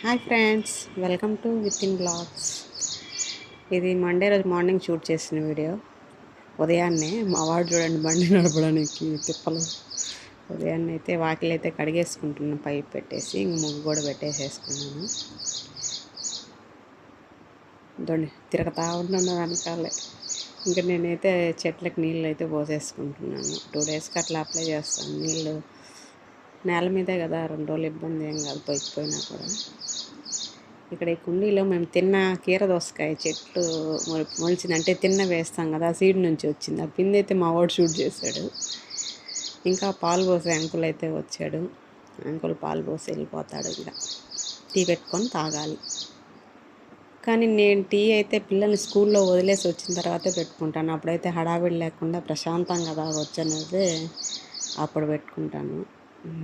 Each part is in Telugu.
Hi friends, welcome to with in blogs. ఇది మండే రోజు మార్నింగ్ షూట్ చేసిన వీడియో. ఉదయాన్నే మా వాడు చూడండి బండి నడపడానికి తిప్పలు. ఉదయాన్నే అయితే వాకిలి అయితే కడిగేసుకుంటున్నాను, పైప్ పెట్టేసి ఇంక ముగ్గు కూడా పెట్టేసేసుకున్నాను. దొండి తిరగతా ఉన్నాను వెనకాలే. ఇంకా నేనైతే చెట్లకు నీళ్ళు అయితే పోసేసుకుంటున్నాను. 2 డేస్కి అట్లా అప్లై చేస్తాను నీళ్ళు. నేల మీదే కదా, 2 రోజులు ఇబ్బంది ఏం కాదు పోయినా కూడా. ఇక్కడ ఈ కుండీలో మేము తిన్న కీర దోసకాయ చెట్లు మొలిచింది, అంటే తిన్న వేస్తాం కదా, సీడ్ నుంచి వచ్చింది. ఆ పిండి అయితే మా వాడు షూట్ చేశాడు. ఇంకా పాలు పోసే అంకుల్ అయితే వచ్చాడు. అంకుల్ పాలు పోసి వెళ్ళిపోతాడు. ఇంకా టీ పెట్టుకొని తాగాలి. కానీ నేను టీ అయితే పిల్లల్ని స్కూల్లో వదిలేసి వచ్చిన తర్వాతే పెట్టుకుంటాను. అప్పుడైతే హడావిడి లేకుండా ప్రశాంతంగా తాగొచ్చనేది అప్పుడు పెట్టుకుంటాను.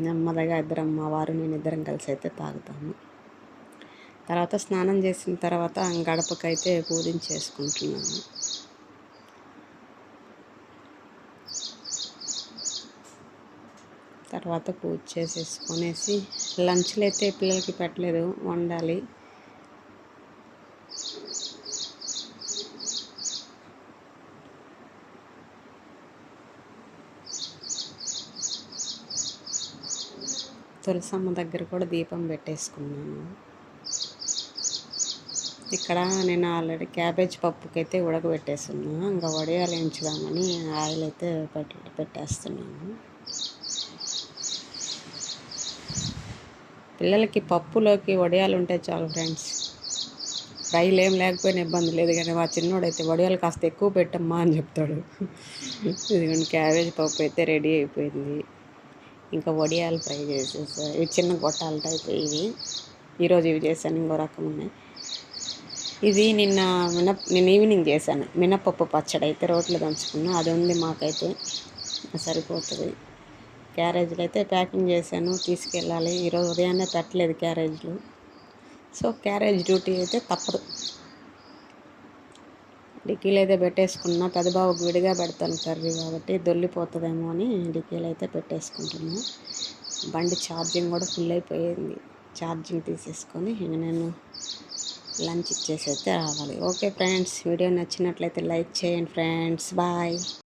నెమ్మదిగా ఇద్దరం, మా వారు నేను ఇద్దరం కలిసి అయితే తాగుతాము. తర్వాత స్నానం చేసిన తర్వాత గడపకైతే పూజించేసుకుంటున్నాను. తర్వాత పూజ చేసేసుకొనేసి లంచ్లు అయితే పిల్లలకి పెట్టలేదు, వండాలి. తులసమ్మ దగ్గర కూడా దీపం పెట్టేసుకున్నాను. ఇక్కడ నేను ఆల్రెడీ క్యాబేజ్ పప్పుకైతే ఉడకబెట్టేస్తున్నాను. ఇంకా వడియాలు వేయించుదామని ఆయిల్ అయితే పెట్టేస్తున్నాను. పిల్లలకి పప్పులోకి వడియాలు ఉంటే చాలు ఫ్రెండ్స్. ఫ్రైలు ఏం లేకపోయినా ఇబ్బంది లేదు, కానీ మా చిన్నోడైతే వడియాలు కాస్త ఎక్కువ పెట్టమ్మా అని చెప్తాడు. ఇదిగోండి క్యాబేజ్ పప్పు అయితే రెడీ అయిపోయింది. ఇంకా వడియాలు ఫ్రై చేసేసా. ఇవి చిన్న గొట్టాల టైప్ ఇవి. ఈరోజు ఇవి చేశాను, ఇంకో రకం ఉన్నాయి. ఇది నిన్న ఈవినింగ్ చేశాను. మినపప్పు పచ్చడి అయితే రోట్లో దంచుకున్నా, అది ఉంది మాకైతే, సరిపోతుంది. క్యారేజీలు అయితే ప్యాకింగ్ చేశాను, తీసుకెళ్ళాలి. ఈరోజు ఉదయాన్నే పెట్టలేదు క్యారేజీలు, సో క్యారేజ్ డ్యూటీ అయితే తప్పదు. డిక్కీలు అయితే పెట్టేసుకున్నా. పెద్దబాబుకి విడిగా పెడతాను కర్రీ కాబట్టి దొల్లిపోతుందేమో అని డిక్కీలు అయితే పెట్టేసుకుంటున్నా. బండి ఛార్జింగ్ కూడా ఫుల్ అయిపోయింది. ఛార్జింగ్ తీసేసుకొని ఇంక నేను లంచ్ ఇచ్చేసి అయితే రావాలి. ఓకే ఫ్రెండ్స్, వీడియో నచ్చినట్లయితే లైక్ చేయండి ఫ్రెండ్స్. బాయ్.